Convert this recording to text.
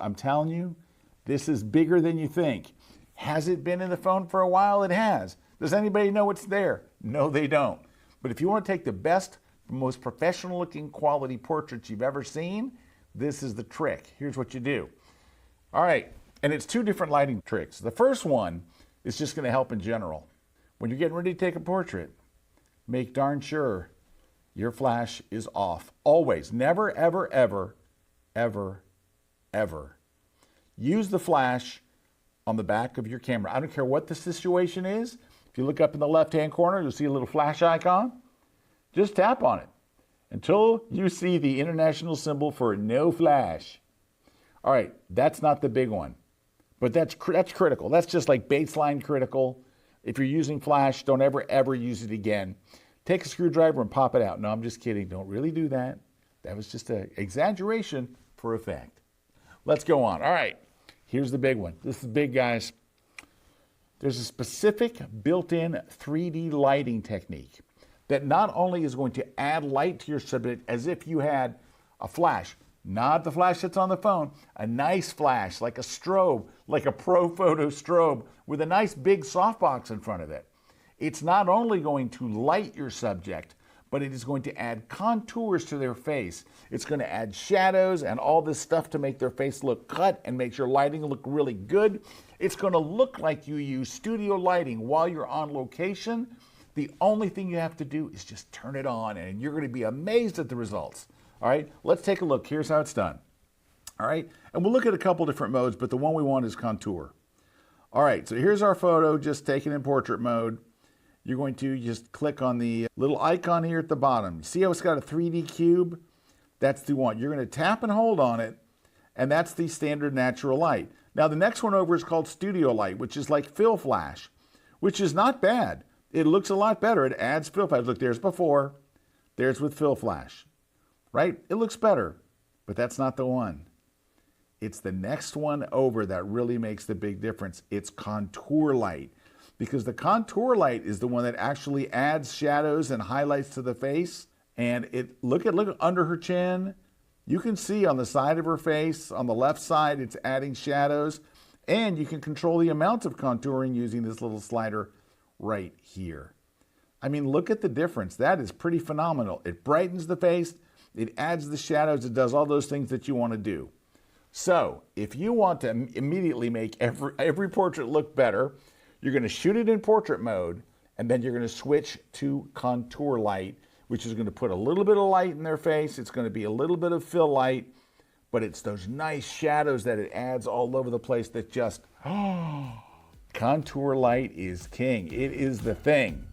I'm telling you, this is bigger than you think. Has it been in the phone for a while? It has. Does anybody know it's there? No, they don't. But if you want to take the best, most professional looking quality portraits you've ever seen, this is the trick. Here's what you do. All right, and it's two different lighting tricks. The first one is just going to help in general. When you're getting ready to take a portrait, make darn sure your flash is off. Always. Never, ever, ever, ever, ever. Use the flash on the back of your camera. I don't care what the situation is. If you look up in the left-hand corner, you'll see a little flash icon. Just tap on it until you see the international symbol for no flash. All right, that's not the big one, but that's critical. That's just like baseline critical. If you're using flash, don't ever use it again. Take a screwdriver and pop it out. No, I'm just kidding. Don't really do that. That was just an exaggeration for effect. Let's go on. All right, here's the big one. This is big, guys. There's a specific built-in 3D lighting technique that not only is going to add light to your subject as if you had a flash, not the flash that's on the phone, a nice flash, like a strobe, like a Pro Photo strobe with a nice big softbox in front of it. It's not only going to light your subject, but it is going to add contours to their face. It's going to add shadows and all this stuff to make their face look cut and make your lighting look really good. It's going to look like you use studio lighting while you're on location. The only thing you have to do is just turn it on and you're going to be amazed at the results. All right, let's take a look. Here's how it's done. All right, and we'll look at a couple different modes, but the one we want is contour. All right, so here's our photo just taken in portrait mode. You're going to just click on the little icon here at the bottom. See how it's got a 3D cube? That's the one. You're going to tap and hold on it, and that's the standard natural light. Now, the next one over is called studio light, which is like fill flash, which is not bad. It looks a lot better. It adds fill flash. Look, there's before. There's with fill flash. Right? It looks better, but that's not the one. It's the next one over that really makes the big difference. It's contour light, because the contour light is the one that actually adds shadows and highlights to the face. And look under her chin. You can see on the side of her face, on the left side, it's adding shadows, and you can control the amount of contouring using this little slider right here. I mean, look at the difference. That is pretty phenomenal. It brightens the face. It adds the shadows. It does all those things that you want to do. So if you want to immediately make every portrait look better, you're going to shoot it in portrait mode, and then you're going to switch to contour light, which is going to put a little bit of light in their face. It's going to be a little bit of fill light, but it's those nice shadows that it adds all over the place that just, contour light is king. It is the thing.